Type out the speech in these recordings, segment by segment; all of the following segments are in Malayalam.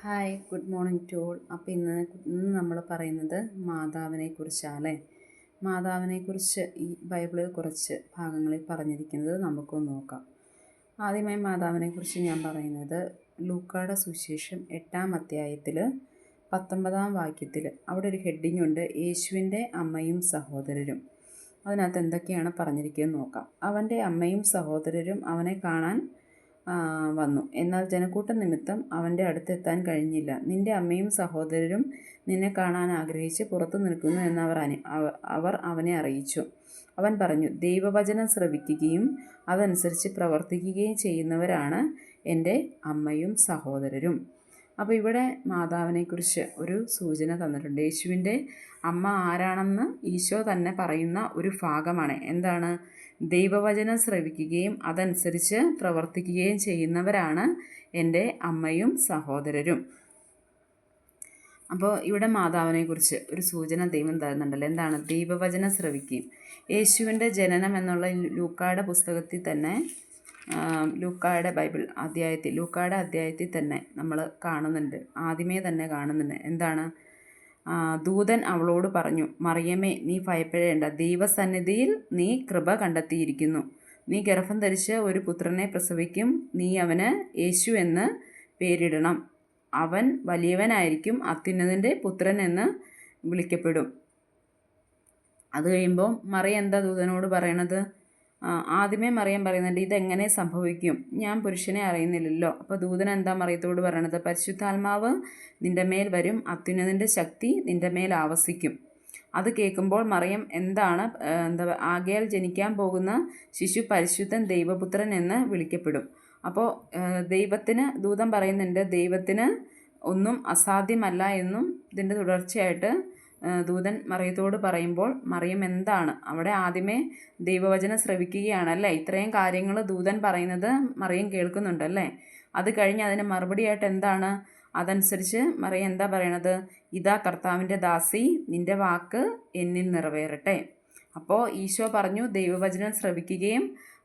Hi, good morning to all. അപ്പോൾ ഇന്ന് നമ്മൾ പറയുന്നത് മാതാവിനെക്കുറിച്ചാണ്. മാതാവിനെക്കുറിച്ച് ഈ ബൈബിളിൽ കുറച്ച് ഭാഗങ്ങളിൽ പറഞ്ഞിരിക്കുന്നത് നമുക്കൊന്ന് നോക്കാം. ആദ്യമായി മാതാവിനെക്കുറിച്ച് ഞാൻ പറയുന്നത് ലൂക്കായുടെ സുവിശേഷം 8-ാം അധ്യായത്തിൽ 19-ാം വാക്യത്തിൽ അവിടെ ഒരു ഹെഡിങ് ഉണ്ട്, യേശുവിൻ്റെ അമ്മയും സഹോദരരും. അതിനകത്ത് എന്തൊക്കെയാണ് പറഞ്ഞിരിക്കുന്നത് നോക്കാം. അവൻ്റെ അമ്മയും സഹോദരരും അവനെ കാണാൻ വന്നു. എന്നാൽ ജനക്കൂട്ടം നിമിത്തം അവൻ്റെ അടുത്തെത്താൻ കഴിഞ്ഞില്ല. നിന്റെ അമ്മയും സഹോദരരും നിന്നെ കാണാൻ ആഗ്രഹിച്ച് പുറത്തു നിൽക്കുന്നു എന്ന് അവർ അവനെ അറിയിച്ചു. അവൻ പറഞ്ഞു, ദൈവവചനം ശ്രവിക്കുകയും അതനുസരിച്ച് പ്രവർത്തിക്കുകയും ചെയ്യുന്നവരാണ് എൻ്റെ അമ്മയും സഹോദരരും. അപ്പോൾ ഇവിടെ മാതാവിനെക്കുറിച്ച് ഒരു സൂചന തന്നിട്ടുണ്ട്. യേശുവിൻ്റെ അമ്മ ആരാണെന്ന് ഈശോ തന്നെ പറയുന്ന ഒരു ഭാഗമാണ്. എന്താണ്? ദൈവവചനം ശ്രവിക്കുകയും അതനുസരിച്ച് പ്രവർത്തിക്കുകയും ചെയ്യുന്നവരാണ് എൻ്റെ അമ്മയും സഹോദരരും. അപ്പോൾ ഇവിടെ മാതാവിനെക്കുറിച്ച് ഒരു സൂചന ദൈവം തരുന്നുണ്ടല്ലോ. എന്താണ്? ദൈവവചനം ശ്രവിക്കുകയും. യേശുവിൻ്റെ ജനനം എന്നുള്ള ലൂക്കായുടെ പുസ്തകത്തിൽ തന്നെ, ലൂക്കായുടെ അധ്യായത്തിൽ തന്നെ നമ്മൾ കാണുന്നുണ്ട്. ആദ്യമേ തന്നെ കാണുന്നുണ്ട്. എന്താണ്? ദൂതൻ അവളോട് പറഞ്ഞു, മറിയമേ, നീ ഭയപ്പെടേണ്ട, ദൈവസന്നിധിയിൽ നീ കൃപ കണ്ടെത്തിയിരിക്കുന്നു. നീ ഗർഭം ധരിച്ച് ഒരു പുത്രനെ പ്രസവിക്കും. നീ അവന് യേശു എന്ന് പേരിടണം. അവൻ വലിയവനായിരിക്കും, അത്യുന്നതൻ്റെ പുത്രൻ എന്ന് വിളിക്കപ്പെടും. അത് കഴിയുമ്പോൾ മറിയം എന്താ ദൂതനോട് പറയണത്? ആദ്യമേ മറിയം പറയുന്നുണ്ട്, ഇതെങ്ങനെ സംഭവിക്കും? ഞാൻ പുരുഷനെ അറിയുന്നില്ലല്ലോ. അപ്പോൾ ദൂതൻ എന്താ മറിയത്തോട് പറയണത്? പരിശുദ്ധാത്മാവ് നിൻ്റെ മേൽ വരും, അത്യുന്നതൻ്റെ ശക്തി നിൻ്റെ മേൽ ആവസിക്കും. അത് കേൾക്കുമ്പോൾ മറിയം ആകയാൽ ജനിക്കാൻ പോകുന്ന ശിശു പരിശുദ്ധൻ ദൈവപുത്രൻ എന്ന് വിളിക്കപ്പെടും. അപ്പോൾ ദൂതൻ പറയുന്നുണ്ട്, ദൈവത്തിന് ഒന്നും അസാധ്യമല്ല എന്നും ഇതിൻ്റെ തുടർച്ചയായിട്ട് ദൂതൻ മറിയത്തോട് പറയുമ്പോൾ മറിയം എന്താണ് അവിടെ ആദ്യമേ ദൈവവചനം ശ്രവിക്കുകയാണല്ലേ. ഇത്രയും കാര്യങ്ങൾ ദൂതൻ പറയുന്നത് മറിയം കേൾക്കുന്നുണ്ടല്ലേ. അത് കഴിഞ്ഞ് അതിന് മറുപടിയായിട്ട് എന്താണ്? അതനുസരിച്ച് മറിയം എന്താ പറയണത്? ഇതാ കർത്താവിൻ്റെ ദാസി, നിൻ്റെ വാക്ക് എന്നിൽ നിറവേറട്ടെ. അപ്പോൾ ഈശോ പറഞ്ഞു, ദൈവവചനം ശ്രവിക്കുകയും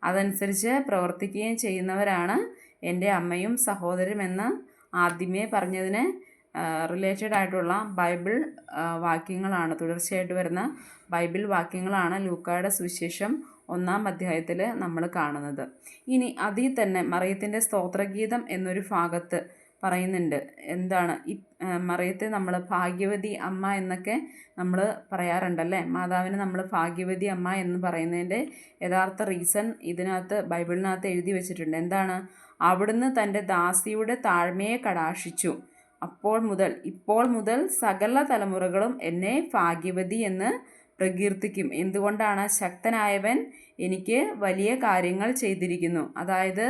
അതനുസരിച്ച് പ്രവർത്തിക്കുകയും ചെയ്യുന്നവരാണ് എൻ്റെ അമ്മയും സഹോദരരും എന്ന് ആദ്യമേ പറഞ്ഞതിന് റിലേറ്റഡ് ആയിട്ടുള്ള ബൈബിൾ വാക്യങ്ങളാണ്, തുടർച്ചയായിട്ട് വരുന്ന ബൈബിൾ വാക്യങ്ങളാണ് ലൂക്കായുടെ സുവിശേഷം 1-ാം അധ്യായത്തിൽ നമ്മൾ കാണുന്നത്. ഇനി അതിൽ തന്നെ മറിയത്തിൻ്റെ സ്തോത്രഗീതം എന്നൊരു ഭാഗത്ത് പറയുന്നുണ്ട്. എന്താണ്? മറിയത്തെ നമ്മൾ ഭാഗ്യവതി അമ്മ എന്നൊക്കെ നമ്മൾ പറയാറുണ്ടല്ലേ. മാതാവിനെ നമ്മൾ ഭാഗ്യവതി അമ്മ എന്ന് പറയുന്നതിൻ്റെ യഥാർത്ഥ റീസൺ ഇതിനകത്ത് ബൈബിളിനകത്ത് എഴുതി വെച്ചിട്ടുണ്ട്. എന്താണ്? അവിടുന്ന് തൻ്റെ ദാസിയുടെ താഴ്മയെ കടാക്ഷിച്ചു. ഇപ്പോൾ മുതൽ സകല തലമുറകളും എന്നെ ഭാഗ്യവതി എന്ന് പ്രകീർത്തിക്കും. എന്തുകൊണ്ടാണ്? ശക്തനായവൻ എനിക്ക് വലിയ കാര്യങ്ങൾ ചെയ്തിരിക്കുന്നു. അതായത്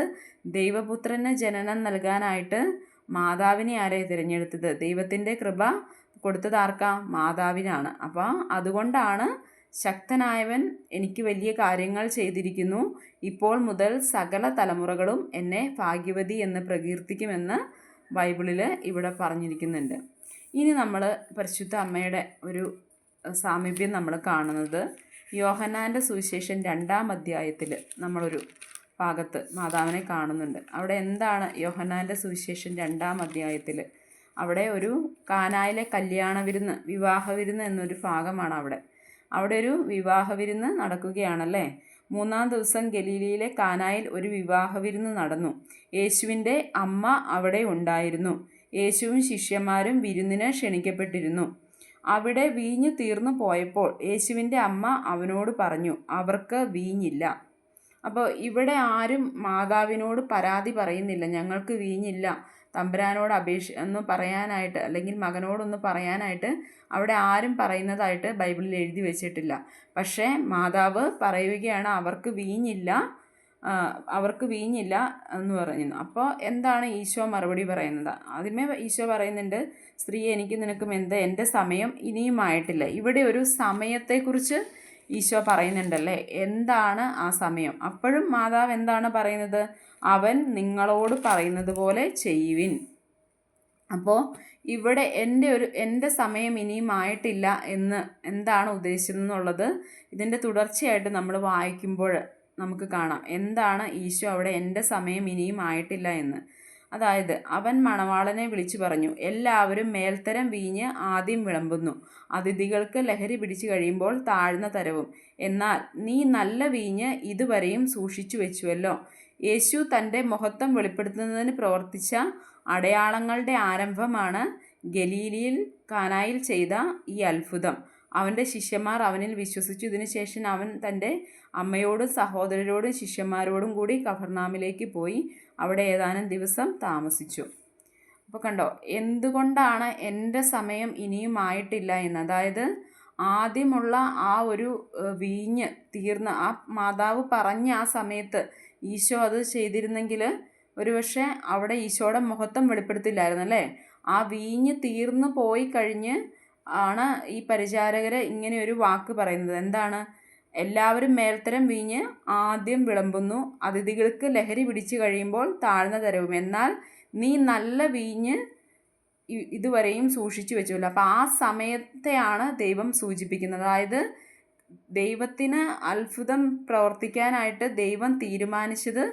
ദൈവപുത്രന് ജനനം നൽകാനായിട്ട് മാതാവിനെ ആരെ തിരഞ്ഞെടുത്തത്? ദൈവത്തിൻ്റെ കൃപ കൊടുത്തത് ആർക്കാ? മാതാവിനാണ്. അപ്പോൾ അതുകൊണ്ടാണ് ശക്തനായവൻ എനിക്ക് വലിയ കാര്യങ്ങൾ ചെയ്തിരിക്കുന്നു, ഇപ്പോൾ മുതൽ സകല തലമുറകളും എന്നെ ഭാഗ്യവതി എന്ന് പ്രകീർത്തിക്കുമെന്ന് ബൈബിളിൽ ഇവിടെ പറഞ്ഞിരിക്കുന്നുണ്ട്. ഇനി നമ്മൾ പരിശുദ്ധ അമ്മയുടെ ഒരു സാമീപ്യം നമ്മൾ കാണുന്നത് യോഹന്നാൻ്റെ സുവിശേഷം 2-ാം അധ്യായത്തിൽ നമ്മളൊരു ഭാഗത്ത് മാതാവിനെ കാണുന്നുണ്ട്. അവിടെ എന്താണ്? യോഹന്നാൻ്റെ സുവിശേഷം 2-ാം അധ്യായത്തിൽ അവിടെ ഒരു കാനായിലെ കല്യാണ വിരുന്ന്, വിവാഹ വിരുന്ന് എന്നൊരു ഭാഗമാണ്. അവിടെ ഒരു വിവാഹ വിരുന്ന് നടക്കുകയാണല്ലേ. 3-ാം ദിവസം ഗലീലയിലെ കാനായിൽ ഒരു വിവാഹ വിരുന്ന് നടന്നു. യേശുവിൻ്റെ അമ്മ അവിടെ ഉണ്ടായിരുന്നു. യേശുവും ശിഷ്യന്മാരും വിരുന്നിന് ക്ഷണിക്കപ്പെട്ടിരുന്നു. അവിടെ വീഞ്ഞ് തീർന്നു പോയപ്പോൾ യേശുവിൻ്റെ അമ്മ അവനോട് പറഞ്ഞു, അവർക്ക് വീഞ്ഞില്ല. അപ്പോൾ ഇവിടെ ആരും മാതാവിനോട് പരാതി പറയുന്നില്ല, ഞങ്ങൾക്ക് വീഞ്ഞില്ല, തമ്പുരാനോട് ഒന്ന് പറയാനായിട്ട് അല്ലെങ്കിൽ മകനോടൊന്ന് പറയാനായിട്ട് അവിടെ ആരും പറയുന്നതായിട്ട് ബൈബിളിൽ എഴുതി വെച്ചിട്ടില്ല. പക്ഷേ മാതാവ് പറയുകയാണ്, അവർക്ക് വീഞ്ഞില്ല എന്ന് പറയുന്നു. അപ്പോൾ എന്താണ് ഈശോ മറുപടി പറയുന്നത്? ആദ്യമേ ഈശോ പറയുന്നുണ്ട്, സ്ത്രീ, എനിക്കും നിനക്കും എൻ്റെ സമയം ഇനിയുമായിട്ടില്ല. ഇവിടെ ഒരു സമയത്തെക്കുറിച്ച് ഈശോ പറയുന്നുണ്ടല്ലേ. എന്താണ് ആ സമയം? അപ്പോഴും മാതാവ് എന്താണ് പറയുന്നത്? അവൻ നിങ്ങളോട് പറയുന്നത് പോലെ ചെയ്യുവിൻ. അപ്പോൾ ഇവിടെ എൻ്റെ സമയം ഇനിയും ആയിട്ടില്ല എന്ന് എന്താണ് ഉദ്ദേശിച്ചതെന്നുള്ളത് ഇതിൻ്റെ തുടർച്ചയായിട്ട് നമ്മൾ വായിക്കുമ്പോൾ നമുക്ക് കാണാം. എന്താണ് ഈശോ അവിടെ എൻ്റെ സമയം ഇനിയും ആയിട്ടില്ല എന്ന്. അതായത് അവൻ മണവാളനെ വിളിച്ചു പറഞ്ഞു, എല്ലാവരും മേൽത്തരം വീഞ്ഞ് ആദ്യം വിളമ്പുന്നു, അതിഥികൾക്ക് ലഹരി പിടിച്ചു കഴിയുമ്പോൾ താഴ്ന്ന തരവും. എന്നാൽ നീ നല്ല വീഞ്ഞ് ഇതുവരെയും സൂക്ഷിച്ചു വെച്ചുവല്ലോ. യേശു തൻ്റെ മഹത്വം വെളിപ്പെടുത്തുന്നതിന് പ്രവർത്തിച്ച അടയാളങ്ങളുടെ ആരംഭമാണ് ഗലീലയിൽ കാനായിൽ ചെയ്ത ഈ അത്ഭുതം. അവൻ്റെ ശിഷ്യന്മാർ അവനിൽ വിശ്വസിച്ചു. ഇതിനുശേഷം അവൻ തൻ്റെ അമ്മയോടും സഹോദരരോടും ശിഷ്യന്മാരോടും കൂടി കഫർനാമിലേക്ക് പോയി അവിടെ ഏതാനും ദിവസം താമസിച്ചു. അപ്പോൾ കണ്ടോ, എന്തുകൊണ്ടാണ് എൻ്റെ സമയം ഇനിയും ആയിട്ടില്ല എന്ന്. അതായത് ആദ്യമുള്ള ആ ഒരു വീഞ്ഞ് തീർന്ന് ആ മാതാവ് പറഞ്ഞ ആ സമയത്ത് ഈശോ അത് ചെയ്തിരുന്നെങ്കിൽ ഒരുപക്ഷെ അവിടെ ഈശോയുടെ മഹത്വം വെളിപ്പെടുത്തില്ലായിരുന്നു അല്ലേ. ആ വീഞ്ഞ് തീർന്നു പോയി കഴിഞ്ഞ് ആണ് ഈ പരിചാരകർ ഇങ്ങനെ ഒരു വാക്ക് പറയുന്നത്. എന്താണ്? എല്ലാവരും മേൽത്തരം വീഞ്ഞ് ആദ്യം വിളമ്പുന്നു, അതിഥികൾക്ക് ലഹരി പിടിച്ചു കഴിയുമ്പോൾ താഴ്ന്ന തരവും. എന്നാൽ നീ നല്ല വീഞ്ഞ് ഇതുവരെയും സൂക്ഷിച്ചു വെച്ചുള്ളൂ. അപ്പോൾ ആ സമയത്തെയാണ് ദൈവം സൂചിപ്പിക്കുന്നത്. അതായത് ദൈവത്തിന് അത്ഭുതം പ്രവർത്തിക്കാനായിട്ട് ദൈവം തീരുമാനിച്ചത്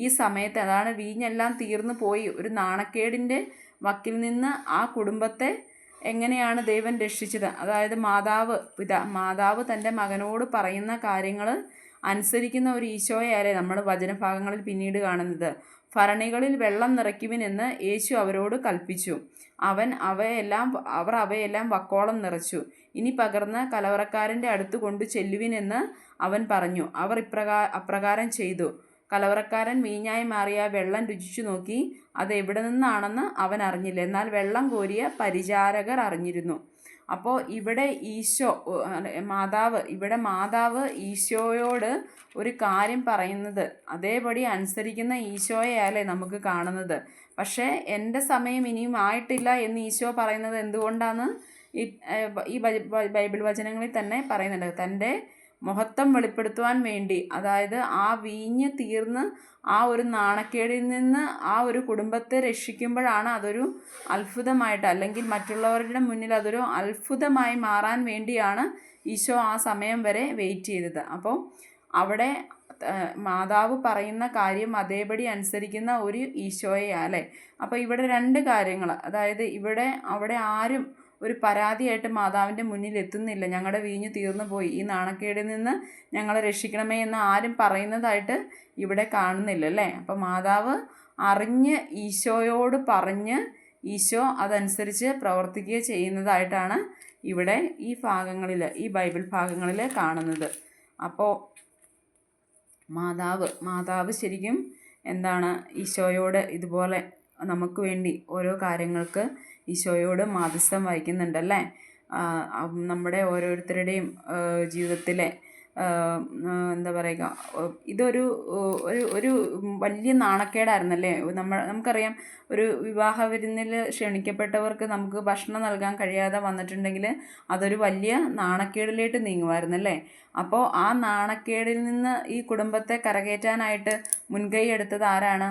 ഈ സമയത്ത്. അതാണ് വീഞ്ഞെല്ലാം തീർന്നു പോയി ഒരു നാണക്കേടിൻ്റെ വക്കിൽ നിന്ന് ആ കുടുംബത്തെ എങ്ങനെയാണ് ദൈവം രക്ഷിച്ചത്. അതായത് മാതാവ് തൻ്റെ മകനോട് പറയുന്ന കാര്യങ്ങൾ അനുസരിക്കുന്ന ഒരു ഈശോയെയല്ലേ നമ്മൾ വചനഭാഗങ്ങളിൽ പിന്നീട് കാണുന്നത്. ഭരണികളിൽ വെള്ളം നിറയ്ക്കുവിനെന്ന് യേശു അവരോട് കൽപ്പിച്ചു. അവർ അവയെല്ലാം വക്കോളം നിറച്ചു. ഇനി പകർന്ന് കലവറക്കാരൻ്റെ അടുത്ത് കൊണ്ടു ചെല്ലുവിനെന്ന് അവൻ പറഞ്ഞു. അവർ അപ്രകാരം ചെയ്തു. കലവറക്കാരൻ വീഞ്ഞായി മാറിയ വെള്ളം രുചിച്ചു നോക്കി. അത് എവിടെ നിന്നാണെന്ന് അവൻ അറിഞ്ഞില്ല, എന്നാൽ വെള്ളം കോരിയ പരിചാരകർ അറിഞ്ഞിരുന്നു. അപ്പോൾ ഇവിടെ മാതാവ് ഈശോയോട് ഒരു കാര്യം പറയുന്നത് അതേപടി അനുസരിക്കുന്ന ഈശോയെയല്ലേ നമുക്ക് കാണുന്നത്. പക്ഷേ എൻ്റെ സമയം ഇനിയും ആയിട്ടില്ല എന്ന് ഈശോ പറയുന്നത് എന്തുകൊണ്ടാണ്? ഈ ബൈബിൾ വചനങ്ങളിൽ തന്നെ പറയുന്നുണ്ട്. തൻ്റെ മഹത്വം വെളിപ്പെടുത്തുവാൻ വേണ്ടി. അതായത് ആ വീഞ്ഞ് തീർന്ന് ആ ഒരു നാണക്കേടിൽ നിന്ന് ആ ഒരു കുടുംബത്തെ രക്ഷിക്കുമ്പോഴാണ് അതൊരു അത്ഭുതമായിട്ട്, അല്ലെങ്കിൽ മറ്റുള്ളവരുടെ മുന്നിൽ അതൊരു അത്ഭുതമായി മാറാൻ വേണ്ടിയാണ് ഈശോ ആ സമയം വരെ വെയിറ്റ് ചെയ്തത്. അപ്പോൾ അവിടെ മാതാവ് പറയുന്ന കാര്യം അതേപടി അനുസരിക്കുന്ന ഒരു ഈശോയെയല്ലേ. അപ്പോൾ ഇവിടെ രണ്ട് കാര്യങ്ങൾ. അതായത് അവിടെ ആരും ഒരു പരാതിയായിട്ട് മാതാവിൻ്റെ മുന്നിൽ എത്തുന്നില്ല. ഞങ്ങളുടെ വീഞ്ഞ് തീർന്നു പോയി, ഈ നാണക്കേടിൽ നിന്ന് ഞങ്ങളെ രക്ഷിക്കണമേ എന്ന് ആരും പറയുന്നതായിട്ട് ഇവിടെ കാണുന്നില്ല അല്ലേ. അപ്പോൾ മാതാവ് അറിഞ്ഞ് ഈശോയോട് പറഞ്ഞ് ഈശോ അതനുസരിച്ച് പ്രവർത്തിക്കുക ചെയ്യുന്നതായിട്ടാണ് ഇവിടെ ഈ ബൈബിൾ ഭാഗങ്ങളിൽ കാണുന്നത്. അപ്പോൾ മാതാവ് ശരിക്കും എന്താണ് ഈശോയോട് ഇതുപോലെ നമുക്ക് വേണ്ടി ഓരോ കാര്യങ്ങൾക്ക് ഈശോയോട് മാധ്യസ്ഥം വഹിക്കുന്നുണ്ടല്ലേ. നമ്മുടെ ഓരോരുത്തരുടെയും ജീവിതത്തിലെ എന്താ പറയുക, ഇതൊരു ഒരു വലിയ നാണക്കേടായിരുന്നല്ലേ. നമുക്കറിയാം, ഒരു വിവാഹ വിരുന്നിൽ ക്ഷണിക്കപ്പെട്ടവർക്ക് നമുക്ക് ഭക്ഷണം നൽകാൻ കഴിയാതെ വന്നിട്ടുണ്ടെങ്കിൽ അതൊരു വലിയ നാണക്കേടിലേക്ക് നീങ്ങുമായിരുന്നല്ലേ. അപ്പോൾ ആ നാണക്കേടിൽ നിന്ന് ഈ കുടുംബത്തെ കരകയറ്റാനായിട്ട് മുൻകൈ എടുത്തത് ആരാണ്?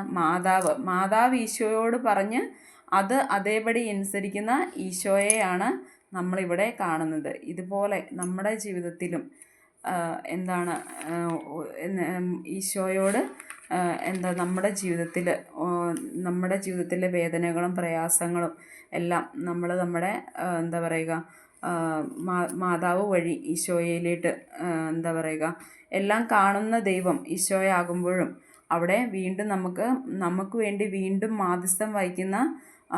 മാതാവ് ഈശോയോട് പറഞ്ഞ് അത് അതേപടി അനുസരിക്കുന്ന ഈശോയെയാണ് നമ്മളിവിടെ കാണുന്നത്. ഇതുപോലെ നമ്മുടെ ജീവിതത്തിലും എന്താണ് ഈശോയോട് നമ്മുടെ ജീവിതത്തിലെ വേദനകളും പ്രയാസങ്ങളും എല്ലാം നമ്മുടെ എന്താ പറയുക മാതാവ് വഴി ഈശോയിലേക്ക് എന്താ പറയുക എല്ലാം കാണുന്ന ദൈവം ഈശോയാകുമ്പോഴും അവിടെ വീണ്ടും നമുക്ക് വേണ്ടി വീണ്ടും മാധ്യസ്ഥം വഹിക്കുന്ന,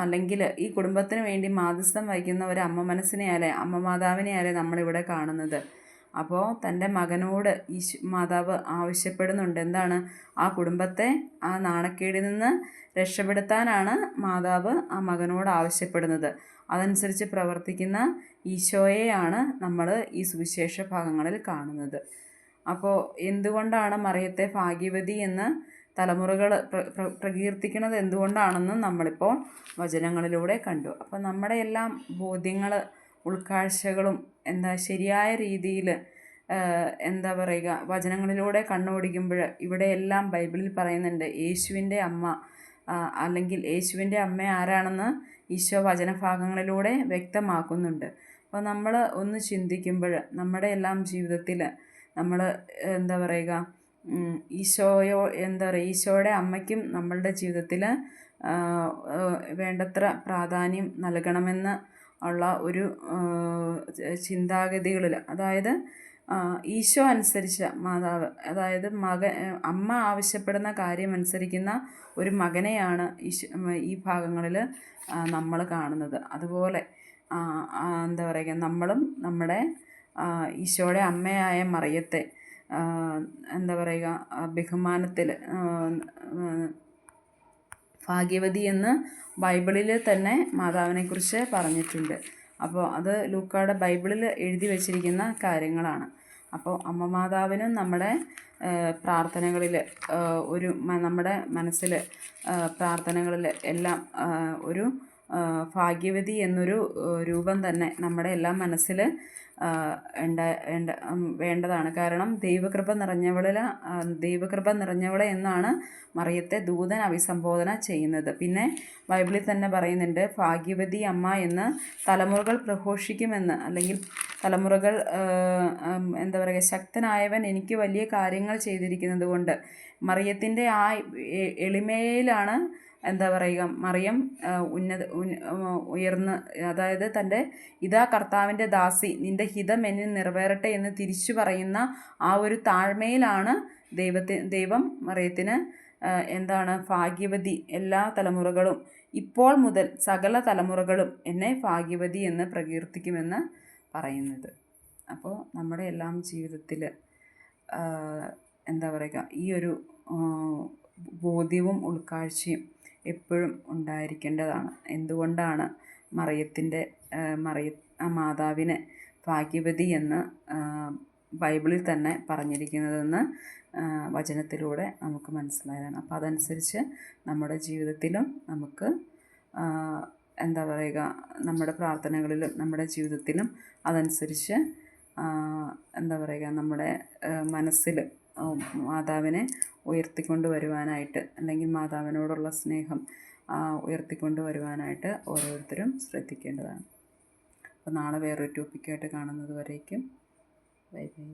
അല്ലെങ്കിൽ ഈ കുടുംബത്തിന് വേണ്ടി മാധ്യസ്ഥം വഹിക്കുന്ന ഒരു അമ്മ മാതാവിനെയല്ലേ നമ്മളിവിടെ കാണുന്നത്. അപ്പോൾ തൻ്റെ മകനോട് മാതാവ് ആവശ്യപ്പെടുന്നുണ്ട്. എന്താണ്? ആ കുടുംബത്തെ ആ നാണക്കേടിൽ നിന്ന് രക്ഷപ്പെടുത്താനാണ് മാതാവ് ആ മകനോട് ആവശ്യപ്പെടുന്നത്. അതനുസരിച്ച് പ്രവർത്തിക്കുന്ന ഈശോയെയാണ് നമ്മൾ ഈ സുവിശേഷ ഭാഗങ്ങളിൽ കാണുന്നത്. അപ്പോൾ എന്തുകൊണ്ടാണ് മറിയത്തെ ഭാഗ്യവതി എന്ന് തലമുറകൾ പ്രകീർത്തിക്കുന്നത് എന്തുകൊണ്ടാണെന്നും നമ്മളിപ്പോൾ വചനങ്ങളിലൂടെ കണ്ടു. അപ്പോൾ നമ്മുടെ എല്ലാം ബോധ്യങ്ങൾ, ഉൾക്കാഴ്ചകളും ശരിയായ രീതിയിൽ എന്താ പറയുക വചനങ്ങളിലൂടെ കണ്ണോടിക്കുമ്പോൾ ഇവിടെയെല്ലാം ബൈബിളിൽ പറയുന്നുണ്ട് യേശുവിൻ്റെ അമ്മ, അല്ലെങ്കിൽ യേശുവിൻ്റെ അമ്മ ആരാണെന്ന് ഈശോ വചനഭാഗങ്ങളിലൂടെ വ്യക്തമാക്കുന്നുണ്ട്. അപ്പോൾ നമ്മൾ ഒന്ന് ചിന്തിക്കുമ്പോൾ നമ്മുടെ എല്ലാം ജീവിതത്തിൽ നമ്മൾ എന്താ പറയുക ഈശോയുടെ അമ്മയ്ക്കും നമ്മളുടെ ജീവിതത്തിൽ വേണ്ടത്ര പ്രാധാന്യം നൽകണമെന്ന് ഉള്ള ഒരു ചിന്താഗതികളിൽ, അതായത് ഈശോ അനുസരിച്ച മാതാവ്, അതായത് അമ്മ ആവശ്യപ്പെടുന്ന കാര്യം അനുസരിക്കുന്ന ഒരു മകനെയാണ് ഈ ഭാഗങ്ങളിൽ നമ്മൾ കാണുന്നത്. അതുപോലെ എന്താ പറയുക, നമ്മളും നമ്മുടെ ഈശോയുടെ അമ്മയായ മറിയത്തെ എന്താ പറയുക, ബഹുമാനത്തിൽ ഭാഗ്യവതി എന്ന് ബൈബിളിൽ തന്നെ മാതാവിനെക്കുറിച്ച് പറഞ്ഞിട്ടുണ്ട്. അപ്പോൾ അത് ലൂക്കായുടെ ബൈബിളിൽ എഴുതി വച്ചിരിക്കുന്ന കാര്യങ്ങളാണ്. അപ്പോൾ അമ്മ മാതാവിനും നമ്മുടെ പ്രാർത്ഥനകളിൽ നമ്മുടെ മനസ്സിൽ പ്രാർത്ഥനകളിൽ എല്ലാം ഒരു ഭാഗ്യവതി എന്നൊരു രൂപം തന്നെ നമ്മുടെ എല്ലാം മനസ്സിൽ വേണ്ടതാണ്. കാരണം ദൈവകൃപ നിറഞ്ഞവളെ എന്നാണ് മറിയത്തെ ദൂതൻ അഭിസംബോധന ചെയ്യുന്നത്. പിന്നെ ബൈബിളിൽ തന്നെ പറയുന്നുണ്ട്, ഭാഗ്യവതി അമ്മ എന്ന് തലമുറകൾ പ്രഘോഷിക്കുമെന്ന്, അല്ലെങ്കിൽ തലമുറകൾ എന്താ പറയുക, ശക്തനായവൻ എനിക്ക് വലിയ കാര്യങ്ങൾ ചെയ്തിരിക്കുന്നത് കൊണ്ട്. മറിയത്തിൻ്റെ ആ എളിമയിലാണ് എന്താ പറയുക, മറിയം ഉയർന്ന്, അതായത് തൻ്റെ ഇതാ കർത്താവിൻ്റെ ദാസി, നിൻ്റെ ഹിതം എന്നിൽ നിറവേറട്ടെ എന്ന് തിരിച്ചു പറയുന്ന ആ ഒരു താഴ്മയിലാണ് ദൈവം മറിയത്തിന് എന്താണ് ഭാഗ്യവതി, എല്ലാ തലമുറകളും ഇപ്പോൾ മുതൽ സകല തലമുറകളും എന്നെ ഭാഗ്യവതി എന്ന് പ്രകീർത്തിക്കുമെന്ന് പറയുന്നത്. അപ്പോൾ നമ്മുടെ എല്ലാം ജീവിതത്തിൽ എന്താ പറയുക, ഈ ഒരു ബോധ്യവും ഉൾക്കാഴ്ചയും എപ്പോഴും ഉണ്ടായിരിക്കേണ്ടതാണ്. എന്തുകൊണ്ടാണ് മാതാവിനെ ഭാഗ്യവതി എന്ന് ബൈബിളിൽ തന്നെ പറഞ്ഞിരിക്കുന്നതെന്ന് വചനത്തിലൂടെ നമുക്ക് മനസ്സിലായതാണ്. അപ്പോൾ അതനുസരിച്ച് നമ്മുടെ ജീവിതത്തിലും നമുക്ക് എന്താ പറയുക, നമ്മുടെ പ്രാർത്ഥനകളിലും നമ്മുടെ ജീവിതത്തിലും അതനുസരിച്ച് എന്താ പറയുക, നമ്മുടെ മനസ്സിൽ മാതാവിനെ ഉയർത്തിക്കൊണ്ട് വരുവാനായിട്ട്, അല്ലെങ്കിൽ മാതാവിനോടുള്ള സ്നേഹം ഉയർത്തിക്കൊണ്ട് വരുവാനായിട്ട് ഓരോരുത്തരും ശ്രദ്ധിക്കേണ്ടതാണ്. അപ്പോൾ നാളെ വേറൊരു ടോപ്പിക്കായിട്ട് കാണുന്നത് വരേക്കും ബൈ ബൈ.